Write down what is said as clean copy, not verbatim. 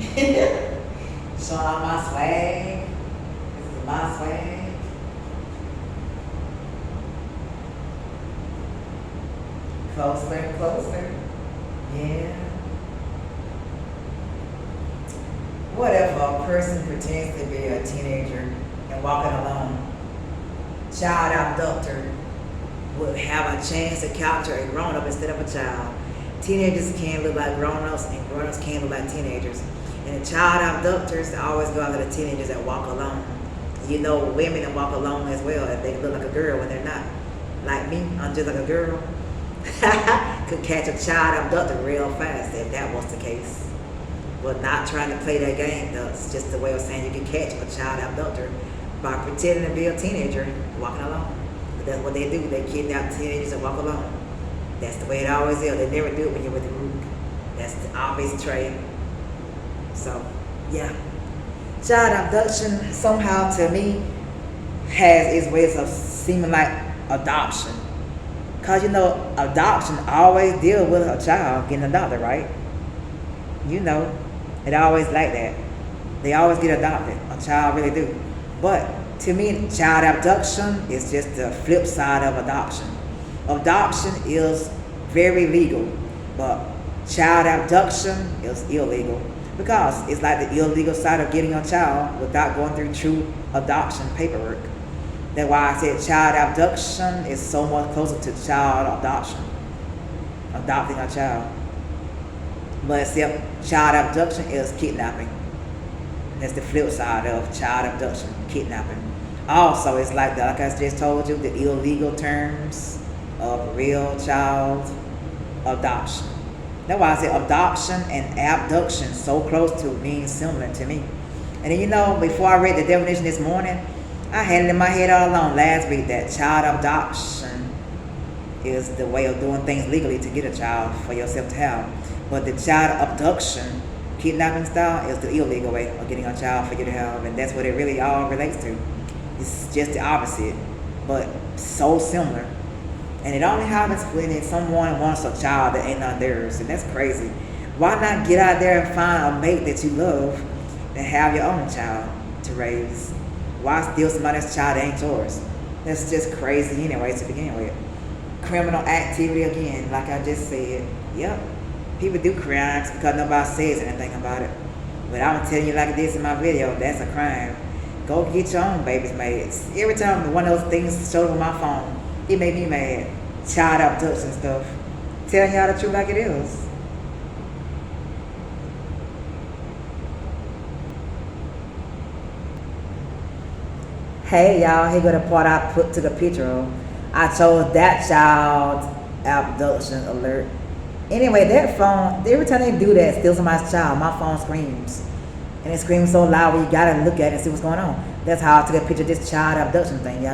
Showing off my swag. This is my swag. Closer, closer. Yeah. What if a person pretends to be a teenager and walking alone? Child abductor would have a chance to capture a grown-up instead of a child. Teenagers can look like grown-ups and grown-ups can look like teenagers. And the child abductors always go after the teenagers that walk alone. You know, women that walk alone as well, and they look like a girl when they're not. Like me, I'm just like a girl. Could catch a child abductor real fast if that was the case. But not trying to play that game, though. It's just a way of saying you can catch a child abductor by pretending to be a teenager walking alone. But that's what they do. They kidnap teenagers and walk alone. That's the way it always is. They never do it when you're with a group. That's the obvious trait. So, yeah. Child abduction somehow to me has its ways of seeming like adoption. Cause you know, adoption always deals with a child getting adopted, right? You know, it always like that. They always get adopted. A child really do. But to me, child abduction is just the flip side of adoption. Adoption is very legal, but child abduction is illegal because it's like the illegal side of getting a child without going through true adoption paperwork. That's why I said child abduction is so much closer to child adoption, adopting a child. But except child abduction is kidnapping. That's the flip side of child abduction, kidnapping. Also, it's like I just told you, the illegal terms of real child adoption. That's why I say adoption and abduction so close to being similar to me. And then you know, before I read the definition this morning, I had it in my head all along last week that child adoption is the way of doing things legally to get a child for yourself to have. But the child abduction, kidnapping style, is the illegal way of getting a child for you to have. And that's what it really all relates to. It's just the opposite, but so similar. And it only happens when someone wants a child that ain't not theirs. And that's crazy. Why not get out there and find a mate that you love and have your own child to raise? Why steal somebody's child that ain't yours? That's just crazy anyway to begin with. Criminal activity again, like I just said. Yep. People do crimes because nobody says anything about it. But I'm telling you like this in my video, that's a crime. Go get your own babies made. Every time one of those things showed on my phone, it made me mad. Child abduction stuff. Telling y'all the truth like it is. Hey y'all, here go the part I put to the picture of. I chose that child abduction alert. Anyway, that phone, every time they do that, steal somebody's child, my phone screams. And it screams so loud you gotta look at it and see what's going on. That's how I took a picture of this child abduction thing, y'all.